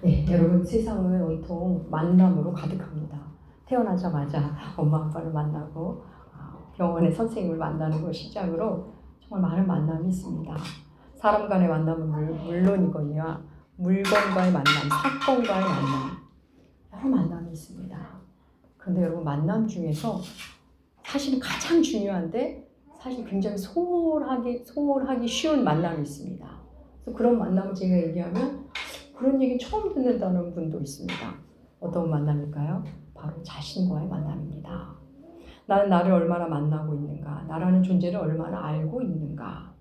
네, 여러분 세상은 온통 만남으로 가득합니다. 태어나자마자 엄마 아빠를 만나고 병원의 선생님을 만나는 걸 시작으로 정말 많은 만남이 있습니다. 사람 간의 만남은 물론이거니와 물건과의 만남, 사건과의 만남, 여러 만남이 있습니다. 그런데 여러분 만남 중에서 사실은 가장 중요한데 사실 굉장히 소홀하기 쉬운 만남이 있습니다. 그래서 그런 만남을 제가 얘기하면 그런 얘기 처음 듣는다는 분도 있습니다. 어떤 만남일까요? 바로 자신과의 만남입니다. 나는 나를 얼마나 만나고 있는가? 나라는 존재를 얼마나 알고 있는가?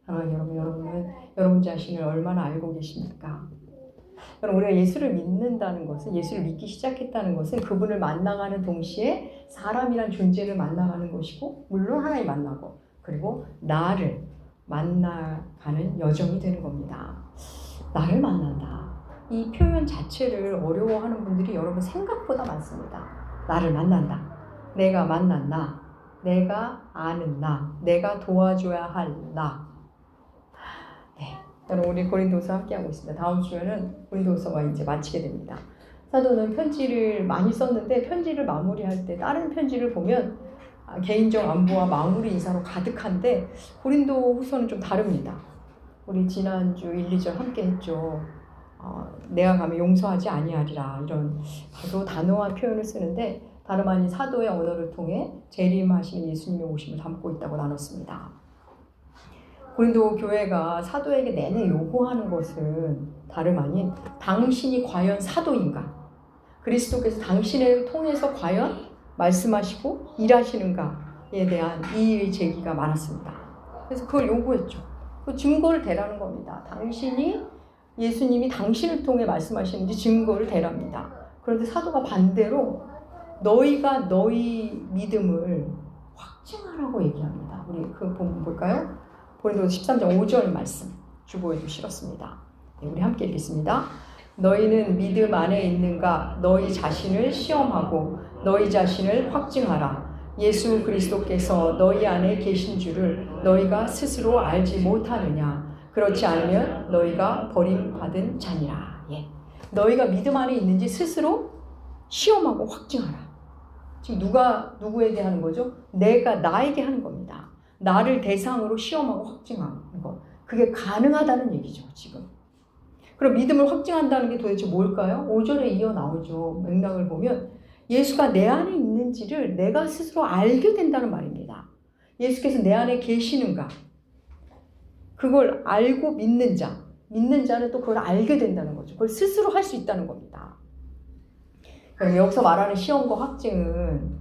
여러분은 여러분 자신을 얼마나 알고 계십니까? 여러분, 우리가 예수를 믿는다는 것은, 예수를 믿기 시작했다는 것은 그분을 만나가는 동시에 사람이란 존재를 만나가는 것이고, 물론 하나님 만나고, 그리고 나를 만나가는 여정이 되는 겁니다. 나를 만난다. 이 표현 자체를 어려워하는 분들이 여러분 생각보다 많습니다. 나를 만난다. 내가 만난 나. 내가 아는 나. 내가 도와줘야 할 나. 네. 여러분, 우리 고린도서 함께하고 있습니다. 다음 주에는 고린도서가 이제 마치게 됩니다. 사도는 편지를 많이 썼는데 편지를 마무리할 때 다른 편지를 보면 개인적 안부와 마무리 인사로 가득한데 고린도 후서는 좀 다릅니다. 우리 지난주 1, 2절 함께 했죠. 내가 가면 용서하지 아니하리라, 이런 바로 단호한 표현을 쓰는데 다름 아닌 사도의 언어를 통해 재림하시는 예수님의 오심을 담고 있다고 나눴습니다. 고린도 교회가 사도에게 내내 요구하는 것은 다름 아닌 당신이 과연 사도인가? 그리스도께서 당신을 통해서 과연 말씀하시고 일하시는가에 대한 이의 제기가 많았습니다. 그래서 그걸 요구했죠. 그 증거를 대라는 겁니다. 예수님이 당신을 통해 말씀하시는지 증거를 대랍니다. 그런데 사도가 반대로 너희가 너희 믿음을 확증하라고 얘기합니다. 우리 그 본문 볼까요? 고린도서 13장 5절 말씀 주보해 주시었습니다. 네, 우리 함께 읽겠습니다. 너희는 믿음 안에 있는가? 너희 자신을 시험하고 너희 자신을 확증하라. 예수 그리스도께서 너희 안에 계신 줄을 너희가 스스로 알지 못하느냐? 그렇지 않으면 너희가 버림받은 자니라. 예. 너희가 믿음 안에 있는지 스스로 시험하고 확증하라. 지금 누구에게 하는 거죠? 내가 나에게 하는 겁니다. 나를 대상으로 시험하고 확증하는 것. 그게 가능하다는 얘기죠, 지금. 그럼 믿음을 확증한다는 게 도대체 뭘까요? 5절에 이어 나오죠. 맥락을 보면 예수가 내 안에 있는지를 내가 스스로 알게 된다는 말입니다. 예수께서 내 안에 계시는가? 그걸 알고 믿는 자는 또 그걸 알게 된다는 거죠. 그걸 스스로 할 수 있다는 겁니다. 그럼 여기서 말하는 시험과 확증은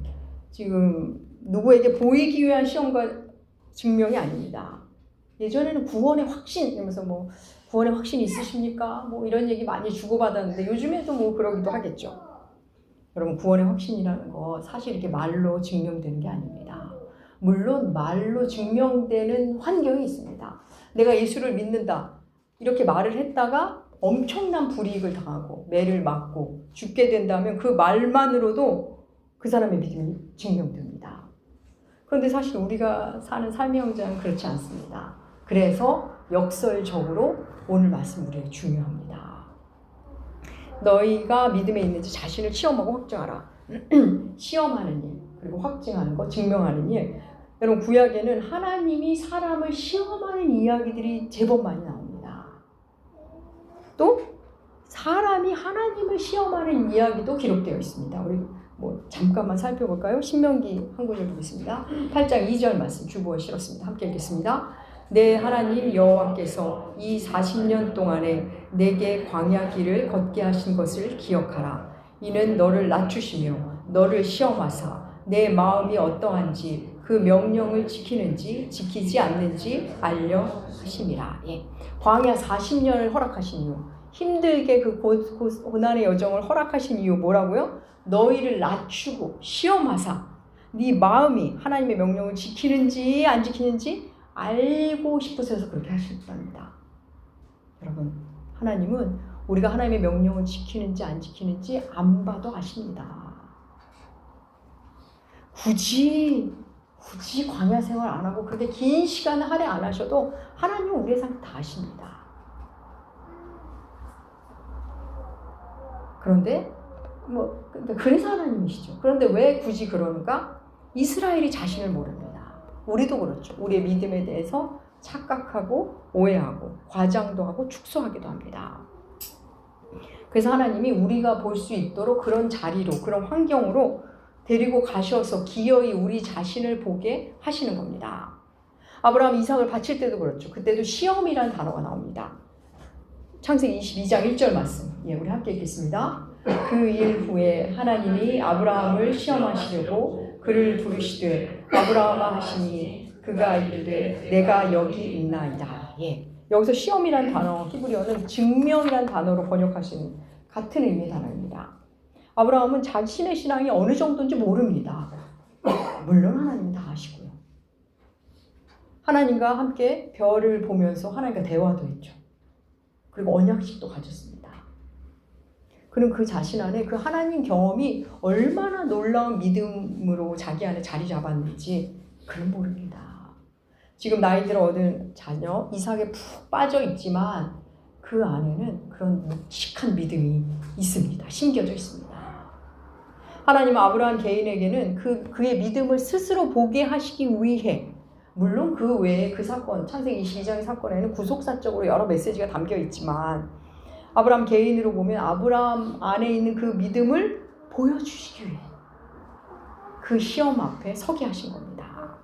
지금 누구에게 보이기 위한 시험과 증명이 아닙니다. 예전에는 구원의 확신 이러면서 구원의 확신 있으십니까? 이런 얘기 많이 주고받았는데 요즘에도 그러기도 하겠죠. 여러분, 구원의 확신이라는 거 사실 이렇게 말로 증명되는 게 아닙니다. 물론 말로 증명되는 환경이 있습니다. 내가 예수를 믿는다 이렇게 말을 했다가 엄청난 불이익을 당하고 매를 맞고 죽게 된다면 그 말만으로도 그 사람의 믿음이 증명됩니다. 그런데 사실 우리가 사는 삶의 현장은 그렇지 않습니다. 그래서 역설적으로 오늘 말씀 우리에게 중요합니다. 너희가 믿음에 있는지 자신을 시험하고 확증하라. 시험하는 일, 그리고 확증하는 것, 증명하는 일. 여러분, 구약에는 하나님이 사람을 시험하는 이야기들이 제법 많이 나옵니다. 또 사람이 하나님을 시험하는 이야기도 기록되어 있습니다. 우리 잠깐만 살펴볼까요? 신명기 한 구절 보겠습니다. 8장 2절 말씀 주보에 실었습니다. 함께 읽겠습니다. 내 하나님 여호와께서 이 40년 동안에 내게 광야 길을 걷게 하신 것을 기억하라. 이는 너를 낮추시며 너를 시험하사 내 마음이 어떠한지 그 명령을 지키는지 지키지 않는지 알려 하심이라. 예. 광야 40년을 허락하신 이유, 힘들게 그 고난의 여정을 허락하신 이유 뭐라고요? 너희를 낮추고 시험하사 네 마음이 하나님의 명령을 지키는지 안 지키는지 알고 싶으셔서 그렇게 하셨답니다. 여러분, 하나님은 우리가 하나님의 명령을 지키는지 안 지키는지 안 봐도 아십니다. 굳이 광야 생활 안 하고 그렇게 긴 시간 할애 안 하셔도 하나님은 우리의 삶을 다 아십니다. 그런데 그래서 하나님이시죠. 그런데 왜 굳이 그러는가? 이스라엘이 자신을 모릅니다. 우리도 그렇죠. 우리의 믿음에 대해서 착각하고 오해하고 과장도 하고 축소하기도 합니다. 그래서 하나님이 우리가 볼 수 있도록 그런 자리로, 그런 환경으로 데리고 가셔서 기어이 우리 자신을 보게 하시는 겁니다. 아브라함 이삭을 바칠 때도 그렇죠. 그때도 시험이라는 단어가 나옵니다. 창세기 22장 1절 말씀. 우리 함께 읽겠습니다. 그 일 후에 하나님이 아브라함을 시험하시려고 그를 부르시되 아브라함아 하시니 그가 이르되 내가 여기 있나이다. 여기서 시험이라는 단어, 히브리어는 증명이라는 단어로 번역하신 같은 의미의 단어입니다. 아브라함은 자신의 신앙이 어느 정도인지 모릅니다. 물론 하나님은 다 아시고요. 하나님과 함께 별을 보면서 하나님과 대화도 했죠. 그리고 언약식도 가졌습니다. 그럼 그 자신 안에 그 하나님 경험이 얼마나 놀라운 믿음으로 자기 안에 자리 잡았는지 그는 모릅니다. 지금 나이 들어 얻은 자녀 이삭에 푹 빠져 있지만 그 안에는 그런 묵직한 믿음이 있습니다. 심겨져 있습니다. 하나님은 아브라함 개인에게는 그의 믿음을 스스로 보게 하시기 위해, 물론 그 외에 그 사건, 창세기 22장의 사건에는 구속사적으로 여러 메시지가 담겨 있지만 아브라함 개인으로 보면 아브라함 안에 있는 그 믿음을 보여주시기 위해 그 시험 앞에 서게 하신 겁니다.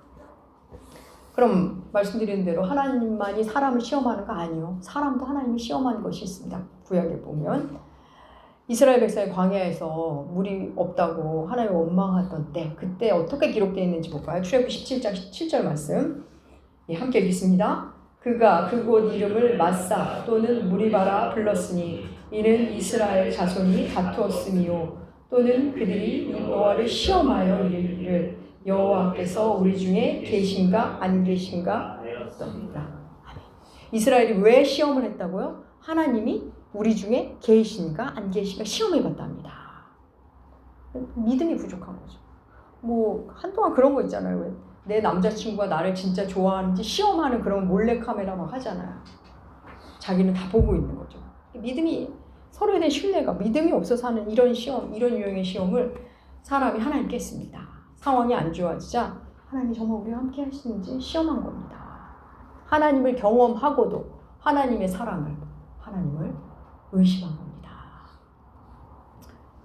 그럼 말씀드린 대로 하나님만이 사람을 시험하는 거 아니요. 사람도 하나님이 시험하는 것이 있습니다. 구약에 보면 이스라엘 백성의 광야에서 물이 없다고 하나님을 원망하던 때, 그때 어떻게 기록되어 있는지 볼까요? 출애굽기 17장 17절 말씀. 함께 읽겠습니다. 그가 그곳 이름을 마사 또는 무리바라 불렀으니 이는 이스라엘 자손이 다투었음이요 또는 그들이 여호와를 시험하여 이르기를 여호와께서 우리 중에 계신가 안 계신가 했습니다. 이스라엘이 왜 시험을 했다고요? 하나님이 우리 중에 계신가 안 계신가 시험해봤답니다. 믿음이 부족한 거죠. 한동안 그런 거 있잖아요. 왜 내 남자친구가 나를 진짜 좋아하는지 시험하는 그런 몰래카메라 막 하잖아요. 자기는 다 보고 있는 거죠. 믿음이, 서로에 대한 신뢰가, 믿음이 없어서 하는 이런 시험, 이런 유형의 시험을 사람이 하나님께 했습니다. 상황이 안 좋아지자 하나님이 정말 우리와 함께 하시는지 시험한 겁니다. 하나님을 경험하고도 하나님의 사랑을, 하나님을 의심한 겁니다.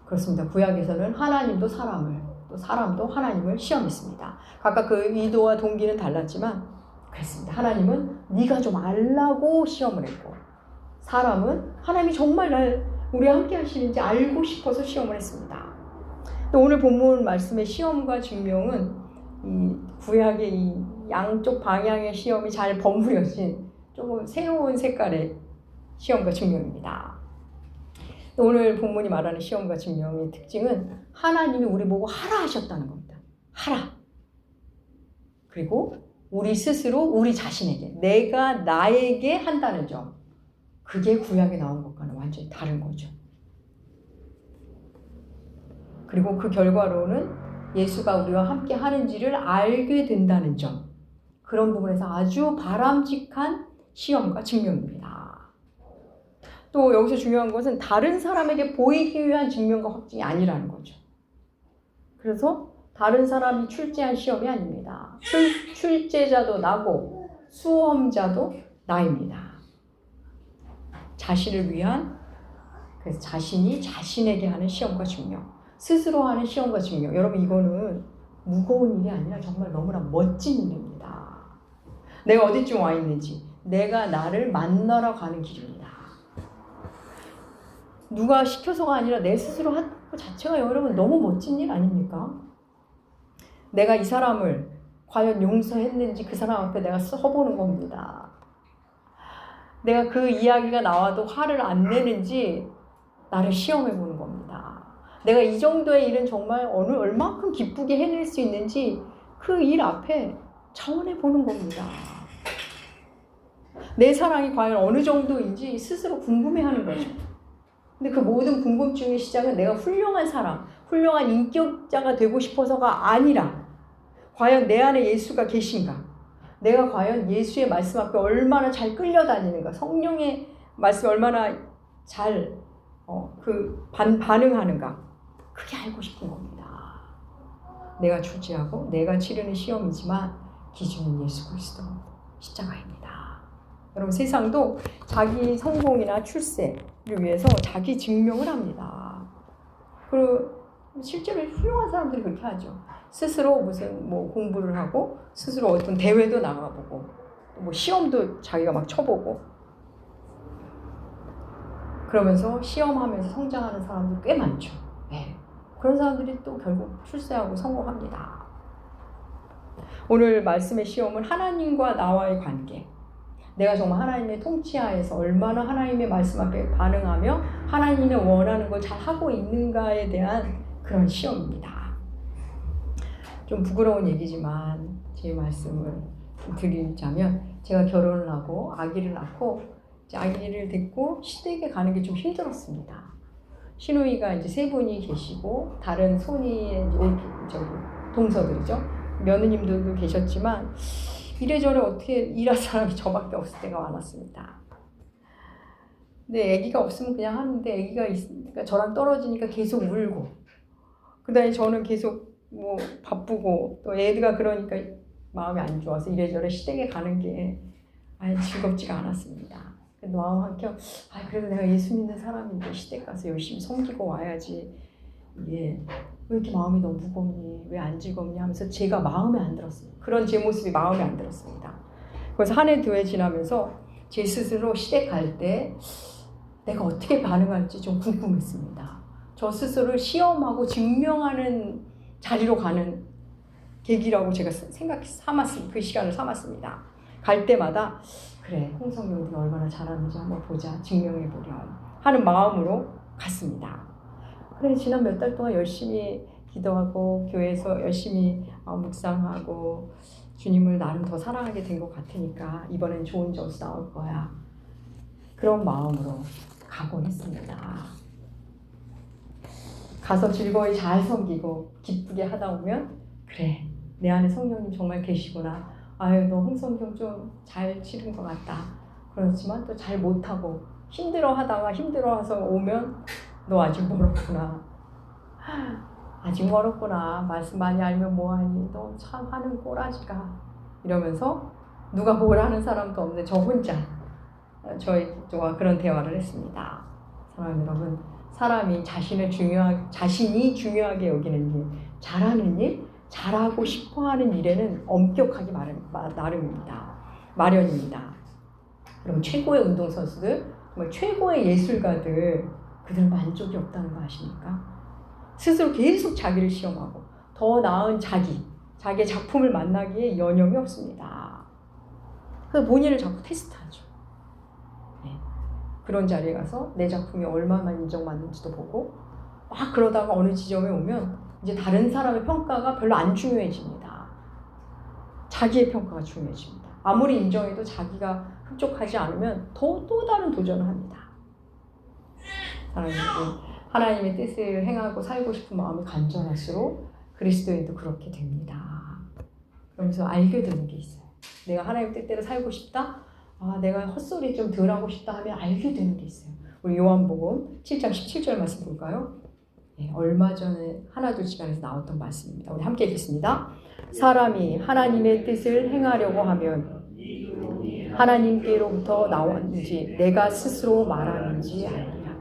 그렇습니다. 구약에서는 하나님도 사람을, 또 사람도 하나님을 시험했습니다. 각각 그 의도와 동기는 달랐지만 그랬습니다. 하나님은 네가 좀 알라고 시험을 했고, 사람은 하나님이 정말 우리와 함께 하시는지 알고 싶어서 시험을 했습니다. 또 오늘 본문 말씀의 시험과 증명은 이 구약의 이 양쪽 방향의 시험이 잘 버무려진 조금 새로운 색깔의 시험과 증명입니다. 오늘 본문이 말하는 시험과 증명의 특징은 하나님이 우리 보고 하라 하셨다는 겁니다. 하라. 그리고 우리 스스로 우리 자신에게, 내가 나에게 한다는 점. 그게 구약에 나온 것과는 완전히 다른 거죠. 그리고 그 결과로는 예수가 우리와 함께 하는지를 알게 된다는 점. 그런 부분에서 아주 바람직한 시험과 증명입니다. 또 여기서 중요한 것은 다른 사람에게 보이기 위한 증명과 확증이 아니라는 거죠. 그래서 다른 사람이 출제한 시험이 아닙니다. 출제자도 나고 수험자도 나입니다. 자신을 위한, 그래서 자신이 자신에게 하는 시험과 증명, 스스로 하는 시험과 증명. 여러분, 이거는 무거운 일이 아니라 정말 너무나 멋진 일입니다. 내가 어디쯤 와 있는지, 내가 나를 만나러 가는 길입니다. 누가 시켜서가 아니라 내 스스로 하는 것 자체가 여러분 너무 멋진 일 아닙니까? 내가 이 사람을 과연 용서했는지 그 사람 앞에 내가 서보는 겁니다. 내가 그 이야기가 나와도 화를 안 내는지 나를 시험해 보는 겁니다. 내가 이 정도의 일은 정말 얼마큼 기쁘게 해낼 수 있는지 그 일 앞에 자원해 보는 겁니다. 내 사랑이 과연 어느 정도인지 스스로 궁금해하는 거죠. 근데 그 모든 궁금증의 시작은 내가 훌륭한 사람, 훌륭한 인격자가 되고 싶어서가 아니라 과연 내 안에 예수가 계신가? 내가 과연 예수의 말씀 앞에 얼마나 잘 끌려다니는가? 성령의 말씀 얼마나 잘 반응하는가? 그게 알고 싶은 겁니다. 내가 출제하고 내가 치르는 시험이지만 기준은 예수 그리스도 십자가입니다. 여러분 세상도 자기 성공이나 출세를 위해서 자기 증명을 합니다. 그리고 실제로 훌륭한 사람들이 그렇게 하죠. 스스로 무슨 공부를 하고 스스로 어떤 대회도 나가보고 뭐 시험도 자기가 막 쳐보고 그러면서 시험하면서 성장하는 사람들 꽤 많죠. 네. 그런 사람들이 또 결국 출세하고 성공합니다. 오늘 말씀의 시험은 하나님과 나와의 관계. 내가 정말 하나님의 통치하에서 얼마나 하나님의 말씀 앞에 반응하며 하나님의 원하는 걸 잘 하고 있는가에 대한 그런 시험입니다. 좀 부끄러운 얘기지만 제 말씀을 드리자면 제가 결혼을 하고 아기를 낳고 아기를 데리고 시댁에 가는 게 좀 힘들었습니다. 시누이가 이제 세 분이 계시고 다른 손이의 동서들이죠. 며느님들도 계셨지만 이래저래 어떻게 일할 사람이 저밖에 없을 때가 많았습니다. 근데 아기가 없으면 그냥 하는데 아기가 있으니까 저랑 떨어지니까 계속 울고 그다음에 저는 계속 바쁘고 또 애가 그러니까 마음이 안 좋아서 이래저래 시댁에 가는 게 즐겁지가 않았습니다. 마음 한켠 그래도 내가 예수 믿는 사람인데 시댁 가서 열심히 섬기고 와야지 왜 이렇게 마음이 너무 무겁니? 왜 안 즐겁니? 하면서 제가 마음에 안 들었어요. 그런 제 모습이 마음에 안 들었습니다. 그래서 한 해 두 해 지나면서 제 스스로 시댁 갈 때 내가 어떻게 반응할지 좀 궁금했습니다. 저 스스로를 시험하고 증명하는 자리로 가는 계기라고 제가 그 시간을 삼았습니다. 갈 때마다 그래 홍성경들이 얼마나 잘하는지 한번 보자 증명해보렴 하는 마음으로 갔습니다. 그래 지난 몇 달 동안 열심히 기도하고 교회에서 열심히 묵상하고 주님을 나름 더 사랑하게 된 것 같으니까 이번엔 좋은 점수 나올 거야. 그런 마음으로 가곤 했습니다. 가서 즐거이 잘 섬기고 기쁘게 하다 보면 그래 내 안에 성령님 정말 계시구나. 너 홍성경 좀 잘 치른 것 같다. 그렇지만 또 잘 못하고 힘들어해서 오면 너 아직 멀었구나. 아직 멀었구나. 말씀 많이 알면 뭐하니. 너 참 하는 꼬라지가. 이러면서 누가 뭘 하는 사람도 없는데 저 혼자 저와 그런 대화를 했습니다. 사랑 여러분, 사람이 자신이 중요하게 여기는 일, 잘하는 일, 잘하고 싶어하는 일에는 엄격하기 마련입니다. 그럼 최고의 운동선수들, 정말 최고의 예술가들, 그들 만족이 없다는 거 아십니까? 스스로 계속 자기를 시험하고 더 나은 자기의 작품을 만나기에 여념이 없습니다. 그래서 본인을 자꾸 테스트하죠. 그런 자리에 가서 내 작품이 얼마나 인정받는지도 보고 막 그러다가 어느 지점에 오면 이제 다른 사람의 평가가 별로 안 중요해집니다. 자기의 평가가 중요해집니다. 아무리 인정해도 자기가 흡족하지 않으면 또 다른 도전을 합니다. 하나님의 뜻을 행하고 살고 싶은 마음이 간절할수록 그리스도인도 그렇게 됩니다. 그러면서 알게 되는 게 있어요. 내가 하나님 뜻대로 살고 싶다? 내가 헛소리 좀 덜 하고 싶다 하면 알게 되는 게 있어요. 우리 요한복음 7장 17절 말씀 볼까요? 얼마 전에 하나둘 시간에서 나왔던 말씀입니다. 우리 함께 읽겠습니다. 사람이 하나님의 뜻을 행하려고 하면 하나님께로부터 나왔는지 내가 스스로 말하는지 알리라.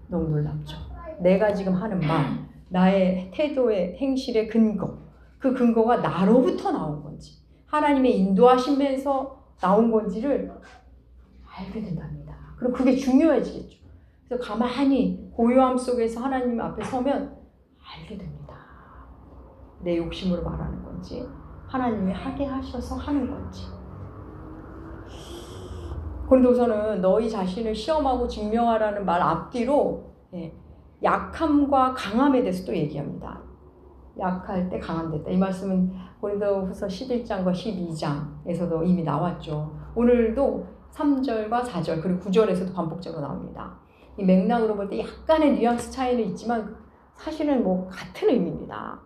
너무 놀랍죠. 내가 지금 하는 말, 나의 태도의 행실의 근거, 그 근거가 나로부터 나온 건지 하나님의 인도하심에서 나온 건지를 알게 된답니다. 그럼 그게 중요해지겠죠. 그래서 가만히 고요함 속에서 하나님 앞에 서면 알게 됩니다. 내 욕심으로 말하는 건지 하나님이 하게 하셔서 하는 건지. 고린도서는 너희 자신을 시험하고 증명하라는 말 앞뒤로 약함과 강함에 대해서 또 얘기합니다. 약할 때 강함 됐다. 이 말씀은 고린도후서 11장과 12장에서도 이미 나왔죠. 오늘도 3절과 4절 그리고 9절에서도 반복적으로 나옵니다. 이 맥락으로 볼 때 약간의 뉘앙스 차이는 있지만 사실은 같은 의미입니다.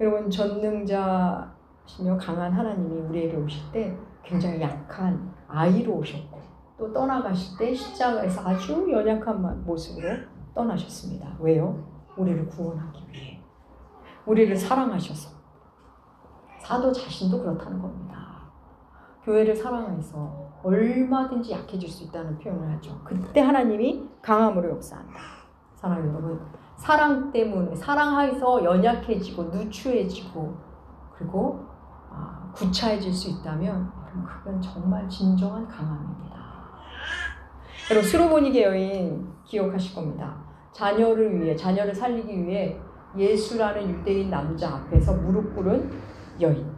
여러분 전능자시며 강한 하나님이 우리에게 오실 때 굉장히 약한 아이로 오셨고 또 떠나가실 때 십자가에서 아주 연약한 모습으로 떠나셨습니다. 왜요? 우리를 구원하기 위해. 우리를 사랑하셔서. 사도 자신도 그렇다는 겁니다. 교회를 사랑해서 얼마든지 약해질 수 있다는 표현을 하죠. 그때 하나님이 강함으로 역사한다. 사랑하는 여러분, 사랑 때문에 사랑해서 연약해지고 누추해지고 그리고 구차해질 수 있다면 그건 정말 진정한 강함입니다. 여러분, 수로보니게 여인 기억하실 겁니다. 자녀를 살리기 위해 예수라는 유대인 남자 앞에서 무릎 꿇은 여인.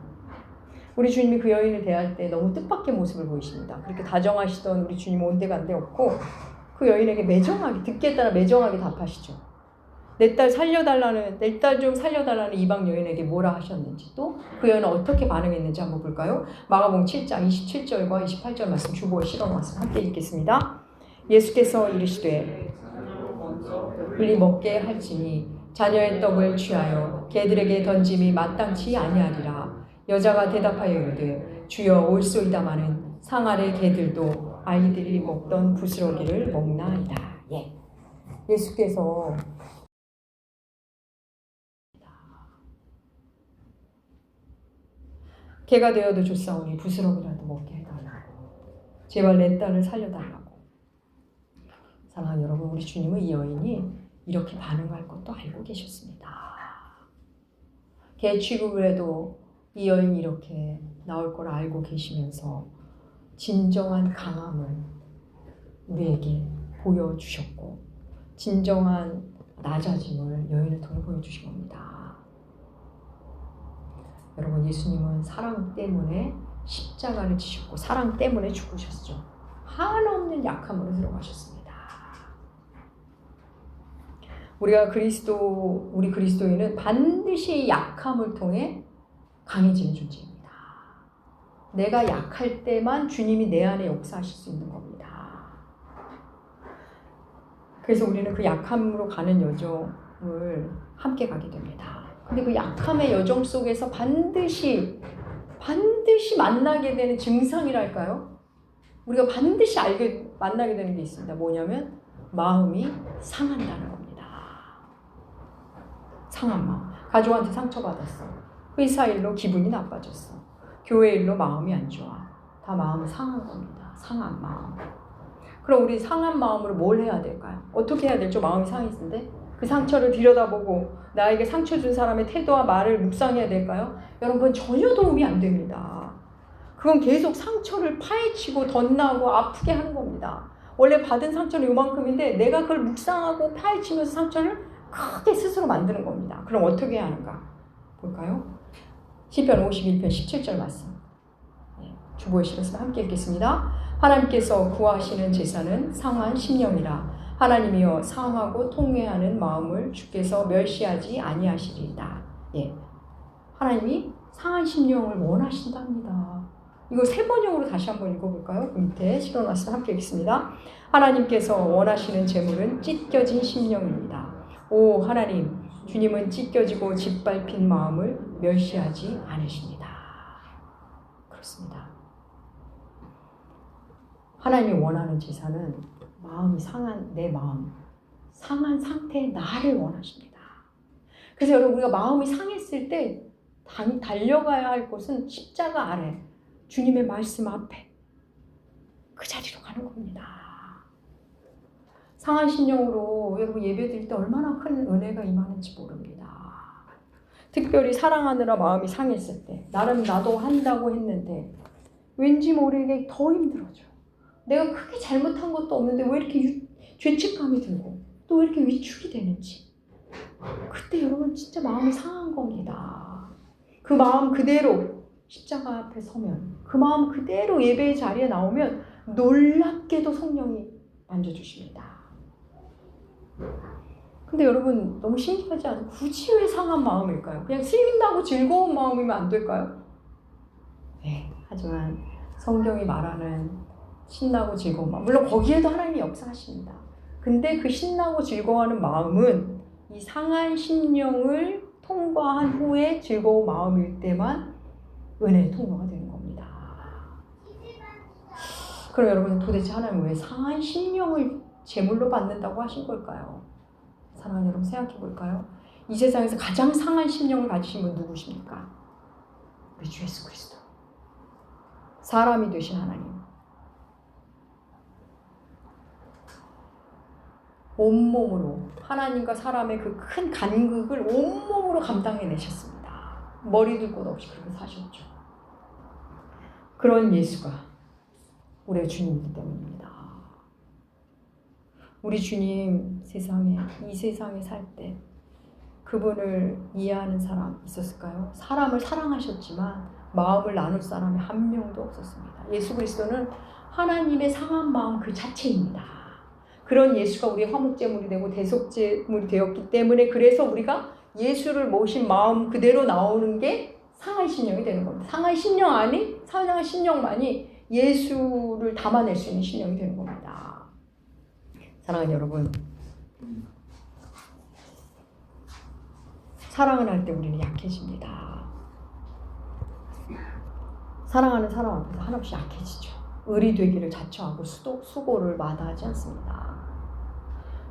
우리 주님이 그 여인을 대할 때 너무 뜻밖의 모습을 보이십니다. 그렇게 다정하시던 우리 주님 온데간데 없고 그 여인에게 매정하게, 듣기에 따라 매정하게 답하시죠. 내 딸 좀 살려달라는 이방 여인에게 뭐라 하셨는지, 또 그 여인은 어떻게 반응했는지 한번 볼까요? 마가복음 7장 27절과 28절 말씀 주보에 실어놨습니다. 함께 읽겠습니다. 예수께서 이르시되 빨리 먹게 할지니 자녀의 떡을 취하여 개들에게 던짐이 마땅치 아니하리라. 여자가 대답하여 이르되 주여 올소이다마는 상 아래 개들도 아이들이 먹던 부스러기를 먹나이다. 예수께서 개가 되어도 좋사오니 부스러기라도 먹게 해달라고. 제발 내 딸을 살려달라고. 사랑하는 여러분, 우리 주님은 이 여인이 이렇게 반응할 것도 알고 계셨습니다. 개 취급을 해도 이 여인이 이렇게 나올 걸 알고 계시면서 진정한 강함을 우리에게 보여주셨고 진정한 낮아짐을 여인을 통해 보여주신 겁니다. 여러분, 예수님은 사랑 때문에 십자가를 지셨고 사랑 때문에 죽으셨죠. 한없는 약함으로 들어가셨습니다. 우리 그리스도인은 반드시 약함을 통해 강해지는 존재입니다. 내가 약할 때만 주님이 내 안에 역사하실 수 있는 겁니다. 그래서 우리는 그 약함으로 가는 여정을 함께 가게 됩니다. 근데 그 약함의 여정 속에서 반드시 만나게 되는 증상이랄까요? 우리가 반드시 만나게 되는 게 있습니다. 뭐냐면 마음이 상한다는 겁니다. 상한 마음. 가족한테 상처받았어. 회사 일로 기분이 나빠졌어. 교회 일로 마음이 안 좋아. 다 마음이 상한 겁니다. 상한 마음. 그럼 우리 상한 마음으로 뭘 해야 될까요? 어떻게 해야 될죠? 마음이 상했는데 그 상처를 들여다보고 나에게 상처 준 사람의 태도와 말을 묵상해야 될까요? 여러분, 그건 전혀 도움이 안 됩니다. 그건 계속 상처를 파헤치고 덧나고 아프게 하는 겁니다. 원래 받은 상처는 요만큼인데 내가 그걸 묵상하고 파헤치면서 상처를 크게 스스로 만드는 겁니다. 그럼 어떻게 해야 하는가? 볼까요? 시편 51편 17절 말씀. 주보에 실어서 함께 읽겠습니다. 하나님께서 구하시는 제사는 상한 심령이라. 하나님이여 상하고 통회하는 마음을 주께서 멸시하지 아니하시리이다. 하나님이 상한 심령을 원하신답니다. 이거 세 번역으로 다시 한번 읽어볼까요? 그 밑에 실어놨으면 함께 읽겠습니다. 하나님께서 원하시는 제물은 찢겨진 심령입니다. 오 하나님, 주님은 찢겨지고 짓밟힌 마음을 멸시하지 않으십니다. 그렇습니다. 하나님이 원하는 제사는 마음이 상한 내 마음, 상한 상태의 나를 원하십니다. 그래서 여러분, 우리가 마음이 상했을 때 달려가야 할 곳은 십자가 아래 주님의 말씀 앞에 그 자리로 가는 겁니다. 상한 심령으로 여러분 예배드릴 때 얼마나 큰 은혜가 임하는지 모릅니다. 특별히 사랑하느라 마음이 상했을 때, 나도 한다고 했는데 왠지 모르게 더 힘들어져. 내가 크게 잘못한 것도 없는데 왜 이렇게 죄책감이 들고 또 왜 이렇게 위축이 되는지, 그때 여러분 진짜 마음이 상한 겁니다. 그 마음 그대로 십자가 앞에 서면, 그 마음 그대로 예배의 자리에 나오면 놀랍게도 성령이 만져주십니다. 근데 여러분, 너무 신기하지 않아요? 굳이 왜 상한 마음일까요? 그냥 신나고 즐거운 마음이면 안 될까요? 하지만 성경이 말하는 신나고 즐거운 마음, 물론 거기에도 하나님이 역사하십니다. 근데 그 신나고 즐거워하는 마음은 이 상한 심령을 통과한 후에 즐거운 마음일 때만 은혜의 통로가 되는 겁니다. 그럼 여러분 도대체 하나님은 왜 상한 심령을 제물로 받는다고 하신 걸까요? 사랑하는 여러분 생각해 볼까요? 이 세상에서 가장 상한 심령을 가지신 분 누구십니까? 우리 주 예수 그리스도. 사람이 되신 하나님. 온몸으로 하나님과 사람의 그 큰 간극을 온몸으로 감당해내셨습니다. 머리 둘 곳 없이 그렇게 사셨죠. 그런 예수가 우리의 주님이기 때문입니다. 우리 주님 이 세상에 살 때 그분을 이해하는 사람 있었을까요? 사람을 사랑하셨지만 마음을 나눌 사람이 한 명도 없었습니다. 예수 그리스도는 하나님의 상한 마음 그 자체입니다. 그런 예수가 우리의 화목제물이 되고 대속제물이 되었기 때문에 그래서 우리가 예수를 모신 마음 그대로 나오는 게 상한 심령이 되는 겁니다. 상한 심령만이 예수를 담아낼 수 있는 심령이 되는 겁니다. 사랑하는 여러분, 사랑을 할 때 우리는 약해집니다. 사랑하는 사람 앞에서 한없이 약해지죠. 의리 되기를 자처하고 수고를 마다하지 않습니다.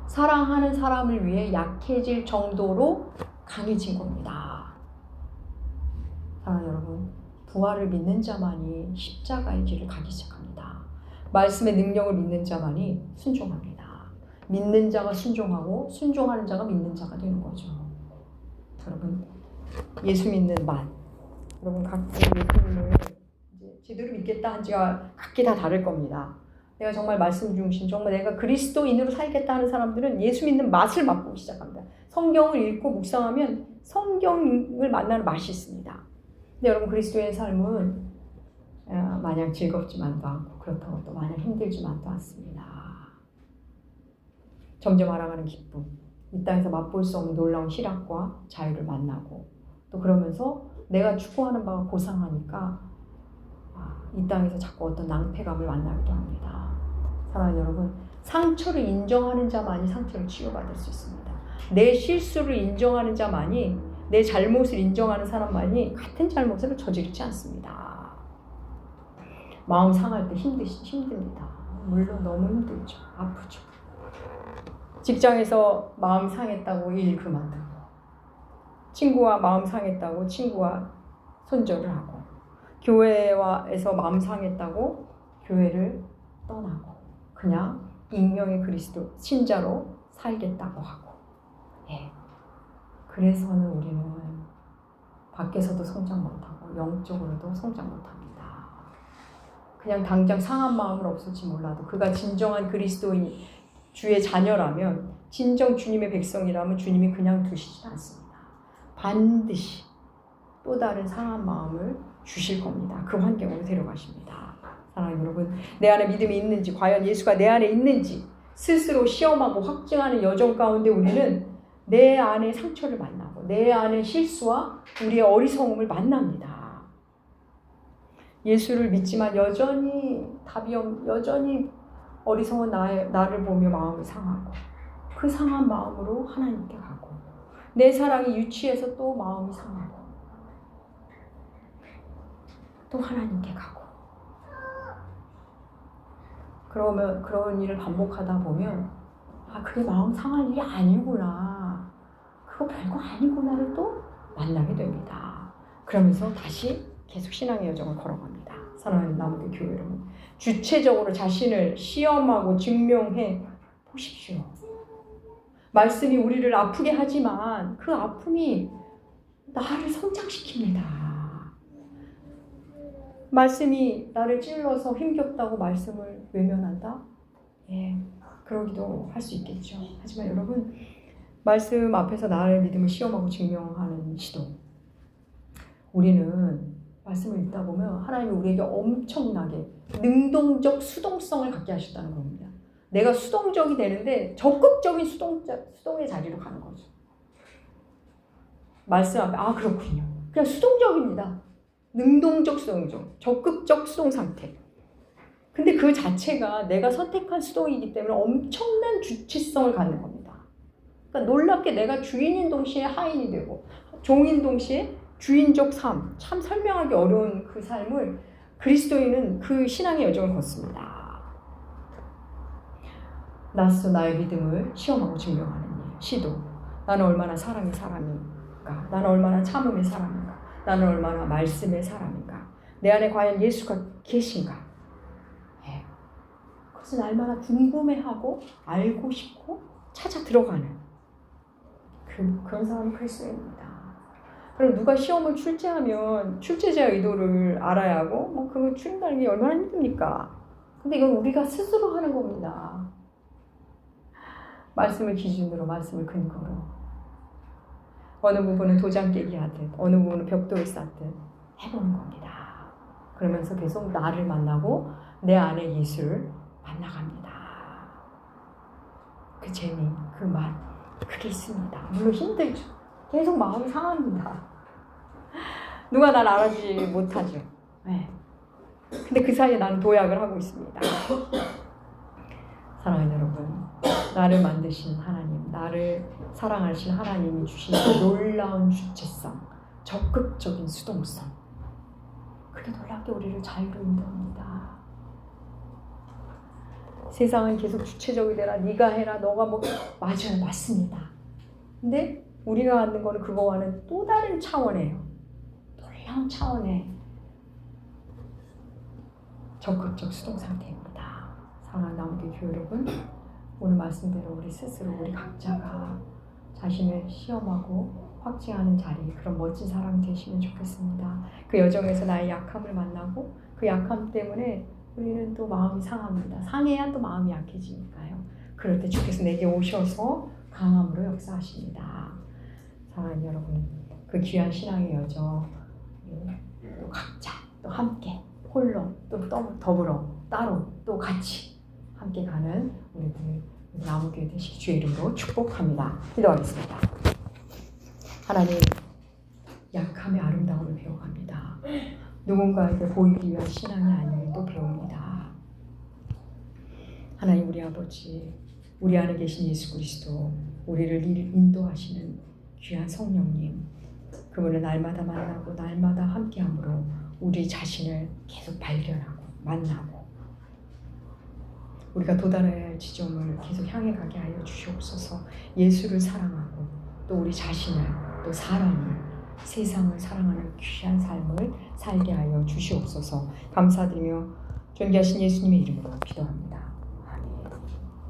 사랑하는 사람을 위해 약해질 정도로 강해진 겁니다. 사랑하는 여러분, 부활을 믿는 자만이 십자가의 길을 가기 시작합니다. 말씀의 능력을 믿는 자만이 순종합니다. 믿는 자가 순종하고 순종하는 자가 믿는 자가 되는 거죠. 여러분, 예수 믿는 맛. 여러분, 각자 예수님을 이제 제대로 믿겠다 한 지가 각기 다 다를 겁니다. 내가 정말 말씀 중심, 정말 내가 그리스도인으로 살겠다 하는 사람들은 예수 믿는 맛을 맛보기 시작합니다. 성경을 읽고 묵상하면 성경을 만나는 맛이 있습니다. 근데 여러분, 그리스도의 삶은 마냥 즐겁지만도 않고 그렇다고 또 마냥 힘들지만도 않습니다. 점점 알아가는 기쁨, 이 땅에서 맛볼 수 없는 놀라운 희락과 자유를 만나고 또 그러면서 내가 추구하는 바가 고상하니까 이 땅에서 자꾸 어떤 낭패감을 만나기도 합니다. 사랑하는 여러분, 상처를 인정하는 자만이 상처를 치유받을 수 있습니다. 내 실수를 인정하는 자만이, 내 잘못을 인정하는 사람만이 같은 잘못을 저지르지 않습니다. 마음 상할 때 힘듭니다. 물론 너무 힘들죠. 아프죠. 직장에서 마음 상했다고 일 그만두고, 친구와 마음 상했다고 친구와 손절을 하고, 교회에서 마음 상했다고 교회를 떠나고, 그냥 익명의 그리스도 신자로 살겠다고 하고, 그래서는 우리는 밖에서도 성장 못하고 영적으로도 성장 못합니다. 그냥 당장 상한 마음은 없을지 몰라도 그가 진정한 그리스도인 주의 자녀라면, 진정 주님의 백성이라면 주님이 그냥 두시지 않습니다. 반드시 또 다른 상한 마음을 주실 겁니다. 그 환경으로 데려가십니다. 사랑하는 여러분, 내 안에 믿음이 있는지, 과연 예수가 내 안에 있는지 스스로 시험하고 확증하는 여정 가운데 우리는 내 안의 상처를 만나고 내 안의 실수와 우리의 어리석음을 만납니다. 예수를 믿지만 여전히 여전히 어리석은 나를 보며 마음이 상하고, 그 상한 마음으로 하나님께 가고, 내 사랑이 유치해서 또 마음이 상하고, 또 하나님께 가고, 그러면 그런 일을 반복하다 보면 그게 마음 상할 일이 아니구나, 그거 별거 아니구나를 또 만나게 됩니다. 그러면서 다시 계속 신앙의 여정을 걸어갑니다. 사랑하는 남들 교회 여러분, 주체적으로 자신을 시험하고 증명해 보십시오. 말씀이 우리를 아프게 하지만 그 아픔이 나를 성장시킵니다. 말씀이 나를 찔러서 힘겹다고 말씀을 외면한다? 그러기도 할 수 있겠죠. 하지만 여러분, 말씀 앞에서 나의 믿음을 시험하고 증명하는 시도, 우리는 말씀을 읽다 보면 하나님이 우리에게 엄청나게 능동적 수동성을 갖게 하셨다는 겁니다. 내가 수동적이 되는데 적극적인 수동의 자리로 가는 거죠. 말씀 앞에 그렇군요. 그냥 수동적입니다. 능동적 수동적, 적극적 수동 상태. 근데 그 자체가 내가 선택한 수동이기 때문에 엄청난 주체성을 갖는 겁니다. 그러니까 놀랍게 내가 주인인 동시에 하인이 되고 종인 동시에 주인적 삶, 참 설명하기 어려운 그 삶을 그리스도인은 그 신앙의 여정을 걷습니다. 나서 나의 믿음을 시험하고 증명하는 일, 시도. 나는 얼마나 사랑의 사람인가? 나는 얼마나 참음의 사람인가? 나는 얼마나 말씀의 사람인가? 내 안에 과연 예수가 계신가? 예. 그것은 날마다 궁금해하고 알고 싶고 찾아 들어가는 그런 사람이 그리스도입니다. 그럼 누가 시험을 출제하면 출제자의 의도를 알아야 하고 그거 출제하는 게 얼마나 힘듭니까? 근데 이건 우리가 스스로 하는 겁니다. 말씀을 기준으로, 말씀을 근거로. 어느 부분은 도장 깨기 하듯, 어느 부분은 벽돌을 쌓듯 해보는 겁니다. 그러면서 계속 나를 만나고 내 안에 예수를 만나갑니다. 그 재미, 그 맛, 그게 있습니다. 물론 힘들죠. 계속 마음이 상합니다. 누가 날 알아주지 못하죠. 네. 근데 그 사이에 나는 도약을 하고 있습니다. 사랑하는 여러분, 나를 만드신 하나님, 나를 사랑하신 하나님이 주신 놀라운 주체성, 적극적인 수동성, 그게 놀랍게 우리를 자유로 인도합니다. 세상은 계속 주체적이 되라, 네가 해라, 너가 맞아요, 맞습니다. 근데 우리가 갖는 거는 그거와는 또 다른 차원이에요. 놀라운 차원의 적극적 수동 상태입니다. 사랑하는 나무교회 교회 여러분, 오늘 말씀대로 우리 스스로 우리 각자가 자신을 시험하고 확증하는 자리, 그런 멋진 사람이 되시면 좋겠습니다. 그 여정에서 나의 약함을 만나고 그 약함 때문에 우리는 또 마음이 상합니다. 상해야 또 마음이 약해지니까요. 그럴 때 주께서 내게 오셔서 강함으로 역사하십니다. 사랑하는 여러분, 그 귀한 신앙의 여정, 또 각자, 또 함께, 홀로, 또 더불어, 따로, 또 같이 함께 가는 우리들 나무교회 되시기 주의 이름으로 축복합니다. 기도하겠습니다. 하나님, 약함의 아름다움을 배워갑니다. 누군가에게 보이기 위한 신앙이 아님을 또 배웁니다. 하나님, 우리 아버지, 우리 안에 계신 예수 그리스도, 우리를 인도하시는 귀한 성령님, 그분을 날마다 만나고 날마다 함께함으로 우리 자신을 계속 발견하고 만나고 우리가 도달해야 할 지점을 계속 향해 가게 하여 주시옵소서. 예수를 사랑하고 또 우리 자신을, 또 사람을, 세상을 사랑하는 귀한 삶을 살게 하여 주시옵소서. 감사드리며 존귀하신 예수님의 이름으로 기도합니다.